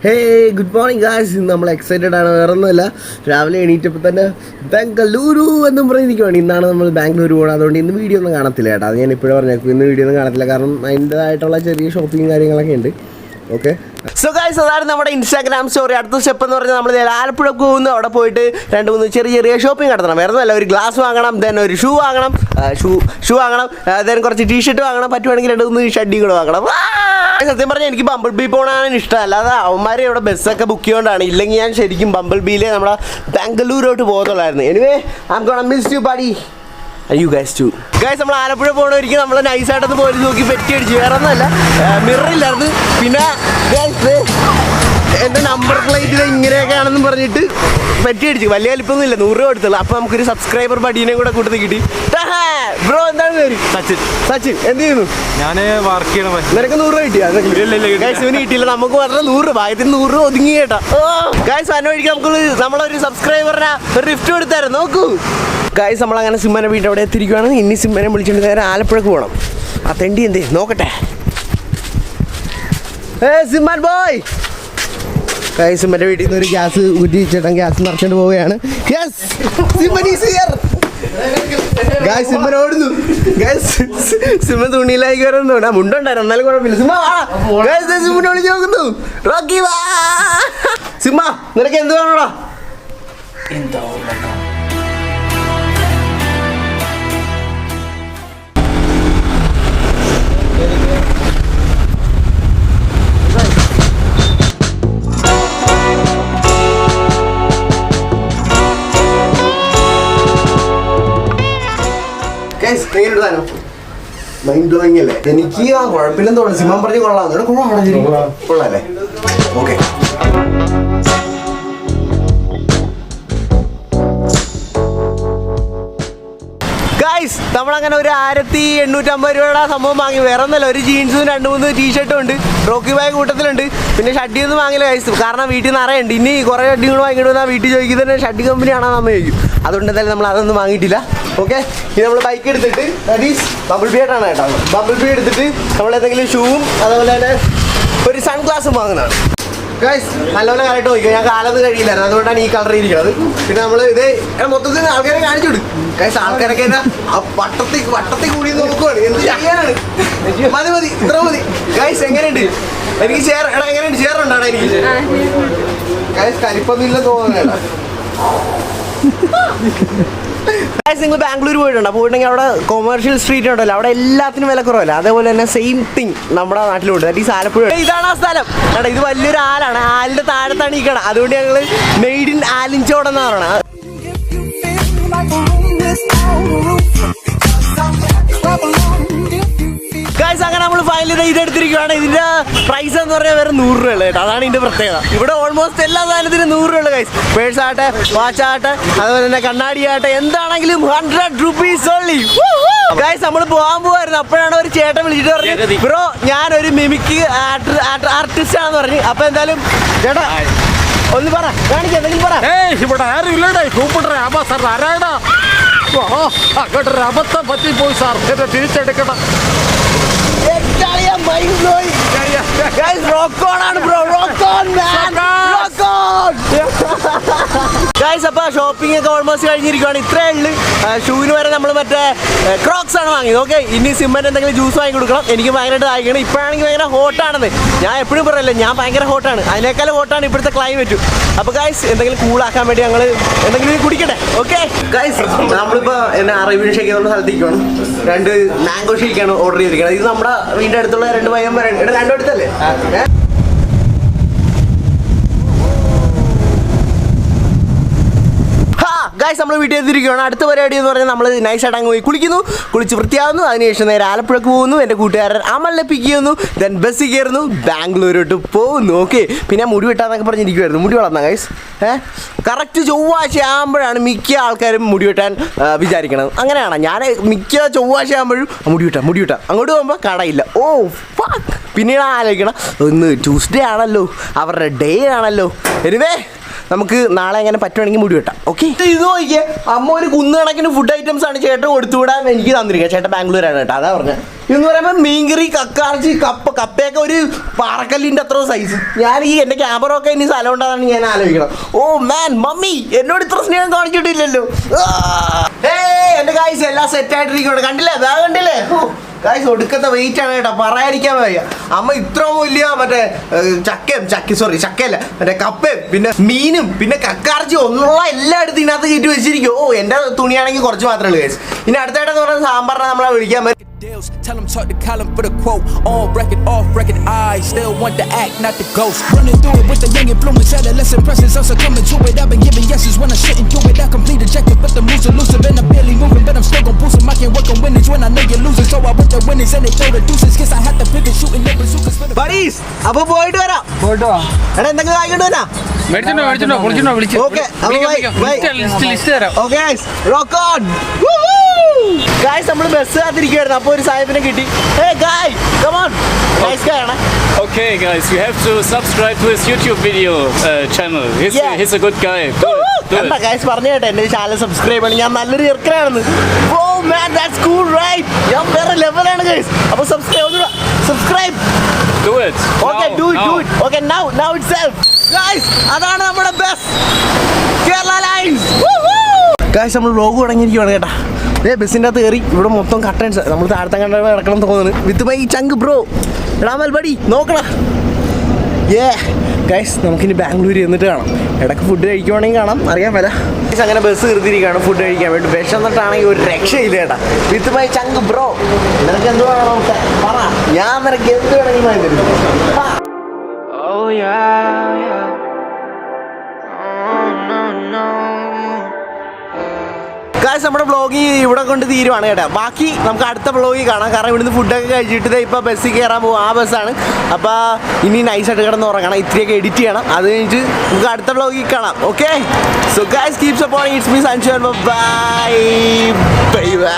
ഹേ good morning guys. ഇന്ന് നമ്മൾ excited ആണ്. വേറെ ഒന്നുമല്ല, രാവിലെ എണീറ്റപ്പോൾ തന്നെ ബാംഗ്ലൂരു എന്നും പറഞ്ഞിരിക്കുവാണ്. ഇന്നാണ് നമ്മൾ ബാംഗ്ലൂർ പോകണം. അതുകൊണ്ട് ഇന്ന് വീഡിയോ ഒന്നും കാണത്തില്ല കേട്ടോ. അത് ഞാൻ ഇപ്പോഴും പറഞ്ഞേക്കും, ഇന്ന് വീഡിയോ ഒന്നും കാണത്തില്ല. കാരണം അതിൻ്റെതായിട്ടുള്ള ചെറിയ ഷോപ്പിംഗ് കാര്യങ്ങളൊക്കെ ഉണ്ട്. ഓക്കെ, സോ ഗായ്സ്, അതാണ് നമ്മുടെ ഇൻസ്റ്റാഗ്രാം സ്റ്റോറി. അടുത്ത സ്റ്റെപ്പ് എന്ന് പറഞ്ഞാൽ നമ്മൾ ആലപ്പുഴ പോകുന്നു. അവിടെ പോയിട്ട് 2-3 ചെറിയ ഷോപ്പിംഗ് നടത്തണം. വേറെ ഒന്നുമല്ല, ഒരു ഗ്ലാസ് വാങ്ങണം, ദെൻ ഒരു ഷൂ വാങ്ങണം, ഷൂ വാങ്ങണം, ദെൻ കുറച്ച് ടീഷർട്ട് വാങ്ങണം, പറ്റുവാണെങ്കിൽ 2-3 ഷഡ്ഡി കൂടെ വാങ്ങണം. സത്യം പറഞ്ഞാൽ എനിക്ക് ബമ്പിൾ ബീ പോകണമാണ് ഇഷ്ടം. അല്ലാതെ അവന്മാർ ഇവിടെ ബസ്സൊക്കെ ബുക്ക് ചെയ്യുകൊണ്ടാണ്. ഇല്ലെങ്കിൽ ഞാൻ ശരിക്കും ബമ്പിൾ ബീയിലെ നമ്മുടെ ബാംഗ്ലൂരോട്ട് പോകത്തുള്ളായിരുന്നു. Anyway, I am gonna miss you buddy. You guys too. Guys, നമ്മൾ ആലപ്പുഴ പോകണമായിരിക്കും. നമ്മൾ നൈസായിട്ടൊന്ന് പോയി നോക്കി പെറ്റി അടിച്ചു. വേറെ ഒന്നുമല്ല, മിററില്ലായിരുന്നു. പിന്നെ എൻ്റെ നമ്പർ പ്ലേറ്റ് ഇങ്ങനെയൊക്കെയാണെന്ന് പറഞ്ഞിട്ട് പെറ്റി അടിച്ചു. വലിയ വലിപ്പൊന്നും ഇല്ല, 100 രൂപ എടുത്തുള്ളൂ. അപ്പോൾ നമുക്കൊരു സബ്സ്ക്രൈബർ ബഡീനെ കൂടെ കൂട്ടത്തിൽ കിട്ടി. ബ്രോ, എന്താണ് പേര്? സച്ചിൻ. എന്ത് ചെയ്യുന്നു? ഞാൻ വർക്ക് ചെയ്യണം. നിനക്ക് 100 രൂപ കിട്ടിയാ? ഗൈസ്, ഇവന് കിട്ടിയില്ല. നമുക്ക് പറഞ്ഞ 100 രൂപ, ആദ്യത്തിന് 100 രൂപ ഒതുങ്ങി കേട്ടോ. ഗൈസ്, അതിന് വഴിക്ക് നമുക്ക് നമ്മളൊരു സബ്സ്ക്രൈബറിനെ ഒരു ഗിഫ്റ്റ് കൊടുത്തായിരുന്നു. നോക്കൂ ഗൈസ്, നമ്മളങ്ങനെ സിമ്മനെ വീട്ടിൽ അവിടെ എത്തിയിരിക്കുകയാണ്. ഇനി സിമ്മനെ വിളിച്ചിട്ട് നേരെ ആലപ്പുഴക്ക് പോകണം. ആ തെണ്ടി എന്തേ നോക്കട്ടെ. സിമ്മൻ ബോയ്. ഗൈസ്, സിമ്മൻ്റെ വീട്ടിൽ നിന്ന് ഒരു ഗ്യാസ് ഊറ്റി ചേട്ടൻ ഗ്യാസ് നിറച്ചിട്ട് പോവുകയാണ്. ഗൈസ്, സിമ്മൻ ഓടുന്നു. ഗൈസ്, സിമ്മൻ തുണിയിലായി കയറുന്നു. മുണ്ടുണ്ടായിരുന്നു, എന്നാലും കുഴപ്പമില്ല. സിമ്മനെ വിളിച്ച് നോക്കുന്നു. റോക്കി വാ. സിമ്മ, നിനക്ക് എന്ത് വേണോടാ? മൈൻഡ് ബ്ലോയിങ് അല്ലേ? എനിക്ക് ആ കുഴപ്പമില്ലെന്ന് തോന്നുന്നു. സിനിമ പറഞ്ഞ് കൊള്ളാം. കൊള്ളാല്ലേ? ഓക്കെ. ഗൈസ്, നമ്മളങ്ങനെ ഒരു 1850 രൂപയുടെ സംഭവം വാങ്ങി. വേറെ ഒന്നല്ല, ഒരു ജീൻസും 2-3 ടീഷർട്ടും ഉണ്ട്. റോക്കി ബാഗ് കൂട്ടത്തിലുണ്ട്. പിന്നെ ഷഡ്ഡിയൊന്നും വാങ്ങില്ല ഗൈസ്, കാരണം വീട്ടിൽ നിന്ന് അറിയണ്ട്. ഇനി കുറേ ഷഡ്ഡികൾ വാങ്ങിയിട്ട് വന്നാൽ വീട്ടിൽ ചോദിക്കുന്നത് തന്നെ ഷഡ്ഡി കമ്പനിയാണോ നമ്മൾ ചോദിക്കും. അതുകൊണ്ട് എന്തായാലും നമ്മൾ അതൊന്നും വാങ്ങിയിട്ടില്ല. ഓക്കെ, ഇനി നമ്മൾ ബൈക്ക് എടുത്തിട്ട് ബമ്പിൾ ബീ ആയിട്ടാണ് കേട്ടോ. ബമ്പിൾ ബീ എടുത്തിട്ട് നമ്മൾ എന്തെങ്കിലും ഷൂവും അതുപോലെ തന്നെ ഒരു സൺ ഗ്ലാസും വാങ്ങുന്നതാണ്. ഗൈസ്, നല്ലപോലെ കാലമായിട്ട് നോക്കിയോ. ഞാൻ കാലത്ത് കഴിയില്ലായിരുന്നു, അതുകൊണ്ടാണ് ഈ കളർ ഇരിക്കുന്നത്. പിന്നെ നമ്മൾ ഇത് മൊത്തത്തിൽ ആൾക്കാരെ കാണിച്ചു കൊടുക്കും. ഗൈസ്, ആൾക്കാരൊക്കെ ആ വട്ടത്തിൽ കൂടി നോക്കുവാണ്. എന്ത് ചെയ്യാനാണ്? മതി, ഇത്ര മതി. ഗൈസ്, എങ്ങനെയുണ്ട്? എനിക്ക് എങ്ങനെയുണ്ട്? ചേറുണ്ടാണ് എനിക്ക്. ഗൈസ്, കരിപ്പൊന്നും ഇല്ലെന്ന് തോന്നുന്നില്ല. നിങ്ങൾ ബാംഗ്ലൂർ പോയിട്ടുണ്ടോ? പോയിട്ടുണ്ടെങ്കിൽ അവിടെ കൊമേഴ്ഷ്യൽ സ്ട്രീറ്റ് ഉണ്ടല്ലോ, അവിടെ എല്ലാത്തിനും വില കുറവല്ല. അതേപോലെ തന്നെ സെയിം തിങ് നമ്മുടെ നാട്ടിലുണ്ട്. That is Alappuzha. ഇതാണ് ആ സ്ഥലം. കേട്ടോ, ഇത് വലിയൊരു ആലാണ്. ആലിൻ്റെ താഴത്താണ് ഈ കട. അതുകൊണ്ട് ഞങ്ങൾ മെയ്ഡ് ഇൻ ആലിൻചോടെന്നാണ് പറയണത്. ഗൈസ്, അങ്ങനെ നമ്മൾ ഫൈനലി ഇതെടുത്തിരിക്കുകയാണ്. ഇതിൻ്റെ പ്രൈസ് എന്ന് പറഞ്ഞാൽ വേറെ 100 രൂപയുള്ളൂ കേട്ടോ. അതാണ് ഇതിൻ്റെ പ്രത്യേകത. ഇവിടെ ഓൾമോസ്റ്റ് എല്ലാ സാധനത്തിനും 100 രൂപയുള്ളൂ ഗൈസ്. പേഴ്സ് ആട്ടെ, വാച്ച് ആട്ടെ, അതുപോലെ തന്നെ കണ്ണാടി ആട്ടെ, എന്താണെങ്കിലും 100 റുപ്പീസ് ഓൺലി. ഗൈസ്, നമ്മൾ പോകാൻ പോവായിരുന്നു. അപ്പോഴാണ് ഒരു ചേട്ടൻ വിളിച്ചിട്ട് പറഞ്ഞത്, ബ്രോ, ഞാനൊരു മിമിക് ആർട്ടിസ്റ്റ് ആണെന്ന് പറഞ്ഞു. അപ്പോൾ എന്തായാലും ചേട്ടാ ഒന്ന് പറ, കാണിക്കാം, എന്തെങ്കിലും പറ. ഇവിടെ ആരും ഇല്ലടേ, കൂപ്പിട്ടേ അമ്മ സാർ ആരാടാ? അങ്ങോട്ടൊരു അബദ്ധം പറ്റിപ്പോയി സാർ, എന്നെ തിരിച്ചെടുക്കണം. അപ്പൊ ഷോപ്പിംഗ് ഒക്കെ ഓൾമോസ്റ്റ് കഴിഞ്ഞിരിക്കുകയാണ്. ഇത്രേ ഉള്ളു. ഷൂവിന് വരെ നമ്മൾ മറ്റേ ക്രോക്സ് ആണ് വാങ്ങിയത്. ഓക്കെ, ഇനി സിമ്മൻ്റെ എന്തെങ്കിലും ജ്യൂസ് വാങ്ങി കൊടുക്കണം. എനിക്ക് ഭയങ്കരമായിട്ട് വാങ്ങിക്കണം. ഇപ്പോഴാണെങ്കിൽ ഭയങ്കര ഹോട്ടാണെന്ന് ഞാൻ എപ്പോഴും പറയല്ലേ, ഞാൻ ഭയങ്കര ഹോട്ടാണ്. അതിനേക്കാളും ഹോട്ടാണ് ഇപ്പോഴത്തെ ക്ലൈമറ്റും. അപ്പോൾ ഗൈസ്, എന്തെങ്കിലും കൂളാക്കാൻ വേണ്ടി ഞങ്ങൾ എന്തെങ്കിലും കുടിക്കട്ടെ. ഓക്കെ ഗൈസ്, നമ്മളിപ്പോൾ എന്നെ അറേബ്യൻ ഷേക്ക് എന്നുള്ള സ്ഥലത്തേക്കാണ് 2 മാംഗോ ഷേക്കാണ് ഓർഡർ ചെയ്തിരിക്കുന്നത്. ഇത് നമ്മുടെ വീടിൻ്റെ അടുത്തുള്ള 2 പയ്യന്മാരാണ്. ഇവിടെ 2 അടുത്തല്ലേ? ഗൈസ്, നമ്മൾ വീട്ടിൽ എത്തിയിരിക്കുകയാണ്. അടുത്ത പരിപാടി എന്ന് പറഞ്ഞാൽ നമ്മൾ നൈസായിട്ട് അങ്ങ് പോയി കുളിച്ച് വൃത്തിയാവുന്നു. അതിനുശേഷം നേരെ ആലപ്പുഴക്ക് പോകുന്നു. എൻ്റെ കൂട്ടുകാരൻ അമലിനെ പിക്ക് ചെയ്യുന്നു. ദെൻ ബസ്സിൽ കയറുന്നു, ബാംഗ്ലൂരോട്ട് പോകുന്നു. ഓക്കെ, പിന്നെ മുടി വെട്ടാന്നൊക്കെ പറഞ്ഞിരിക്കുമായിരുന്നു. മുടി വളർന്ന ഗൈസ്, കറക്റ്റ് ചൊവ്വാഴ്ച ആകുമ്പോഴാണ് മിക്ക ആൾക്കാരും മുടി വെട്ടാൻ വിചാരിക്കണത്. അങ്ങനെയാണ്. ഞാൻ മിക്ക ചൊവ്വാഴ്ച ആകുമ്പോഴും മുടി വെട്ടാം. അങ്ങോട്ട് പോകുമ്പോൾ കടയില്ല. ഓ ഫക്ക്. പിന്നീട് ആലോചിക്കണം, ഒന്ന് ട്യൂസ്ഡേ ആണല്ലോ, അവരുടെ ഡേ ആണല്ലോ. എനിവേ, നമുക്ക് നാളെ എങ്ങനെ പറ്റുവാണെങ്കിൽ മുടി വെട്ടാം. ഓക്കെ, ഇത് നോക്കിയേ, അമ്മ ഒരു കുന്നുകണക്കിന് ഫുഡ് ഐറ്റംസ് ആണ് ചേട്ടൻ കൊടുത്തുവിടാൻ എനിക്ക് തന്നിരിക്കുക. ചേട്ടൻ ബാംഗ്ലൂരാണ് കേട്ടോ, അതാ പറഞ്ഞത്. എന്ന് പറയുമ്പോൾ മീൻകറി, കക്കാർച്ചി, കപ്പയൊക്കെ ഒരു പാറക്കല്ലിൻ്റെ അത്ര സൈസ്. ഞാൻ ഈ എൻ്റെ ക്യാമറ ഒക്കെ ഇനി സ്ഥലം ഉണ്ടാകാനാണ് ഞാൻ ആലോചിക്കണം. ഓ മാൻ, മമ്മി എന്നോട് ഇത്ര സ്നേഹം കാണിച്ചിട്ടില്ലല്ലോ. എൻ്റെ ഗായ്സ് എല്ലാം സെറ്റായിട്ടിരിക്കുകയാണ്. കണ്ടില്ലേ, ബാഗ് കണ്ടില്ലേ? ഗായ്സ് ഒടുക്കത്തെ വെയിറ്റ് ആണ് കേട്ടോ, പറയാതിരിക്കാൻ വയ്യ. അമ്മ ഇത്ര വലിയ മറ്റേ ചക്കയല്ല മറ്റേ കപ്പയും പിന്നെ മീനും പിന്നെ കക്കാർച്ചി ഒന്നുള്ള എല്ലായിടത്തും ഇതിനകത്ത് കയറ്റി വെച്ചിരിക്കും. ഓ എൻ്റെ തുണിയാണെങ്കിൽ കുറച്ച് മാത്രമേ ഉള്ളൂ ഗായ്സ്. ഇനി അടുത്തായിട്ടെന്ന് പറഞ്ഞാൽ സാമ്പാറിനെ നമ്മളെ വിളിക്കാൻ പറ്റും. Tell him talk to Colin for the quote. On record, off record, I still want the act, not the ghost. Running through it with the young influence, adolescent presence, I'm succumbing to it. I've been giving yeses when I shouldn't do it. I complete the jacket, but the moves elusive and I'm barely moving, but I'm still gon' boost 'em. I can't work on winnings when I know you're losing, so I with the winnings and they throw the deuces. Guess I have to pivot, shooting no bazookas for the. Buddies, അപ്പൊ പോയിട്ട് വരാം. എടാ എന്തെങ്കിലും ആയിക്കൊണ്ട് വരാ. Guys നമ്മൾ bus കാത്തിരിക്കുവായിരുന്നു. അപ്പോൾ ഒരു സാഹിബിനെ കിട്ടി. Okay guys, you have to subscribe to his YouTube video channel. He's a good guy. Guys പറഞ്ഞു കേട്ടെ എൻ്റെ ചാനൽ സബ്സ്ക്രൈബ് ചെയ്യണം. ഞാൻ നല്ലൊരു ചെറുക്കനാണെന്ന്. ഓ മാൻ, ദാറ്റ്സ് കൂൾ റൈറ്റ്. ഞാൻ വേറെ ലെവലാണ് ഗായ്സ്. അപ്പോൾ subscribe. Do it. Okay, do it. Okay, now itself. Guys, അതാണ് നമ്മുടെ ബസ് കേരള ലൈൻസ്. ഗായ്സ് നമ്മൾ വ്ലോഗ് തുടങ്ങിയിരിക്കുകയാണ് കേട്ടാ. ബസ്സിൻ്റെ അകത്ത് കയറി. ഇവിടെ മൊത്തം കട്ടൻസ്. നമ്മൾ താഴത്തെ കണ്ട കിടക്കണം തോന്നുന്നു. വിത്ത് മൈ ചങ്ക് ബ്രോ. എടാമൽ ബഡി നോക്കണ. ഗൈസ് നമുക്കിനി ബാംഗ്ലൂർ എന്നിട്ട് കാണാം. ഇടയ്ക്ക് ഫുഡ് കഴിക്കുവാണെങ്കിൽ കാണാം, അറിയാൻ പല. അങ്ങനെ ബസ് നിർത്തിയിരിക്കുകയാണ് ഫുഡ് കഴിക്കാൻ വേണ്ടി. വിശന്നിട്ടാണെങ്കിൽ ഒരു രക്ഷയില്ല കേട്ടാ. വിത്ത് മൈ ചങ്ക് ബ്രോ. നിനക്ക് എന്ത് വേണം നമുക്ക് പറ, ഞാൻ നിനക്ക് എന്ത് വേണമെങ്കിലും വാങ്ങി തരും. ഗായ്സ് നമ്മുടെ വ്ളോഗ് ഇവിടെ കൊണ്ട് തീരുവാണ് കേട്ടോ. ബാക്കി നമുക്ക് അടുത്ത വ്ളോഗിൽ കാണാം. കാരണം ഇവിടുന്ന് ഫുഡൊക്കെ കഴിച്ചിട്ട് ഇപ്പോൾ ബസ്സിൽ കയറാൻ പോകും. ആ ബസ്സാണ്. അപ്പോൾ ഇനി നൈസായിട്ട് കിടന്ന് ഉറങ്ങണം, ഇത്രയൊക്കെ എഡിറ്റ് ചെയ്യണം. അത് കഴിഞ്ഞിട്ട് നമുക്ക് അടുത്ത വ്ളോഗിൽ കാണാം. Okay, so guys keep supporting. It's me Sanju. Bye bye.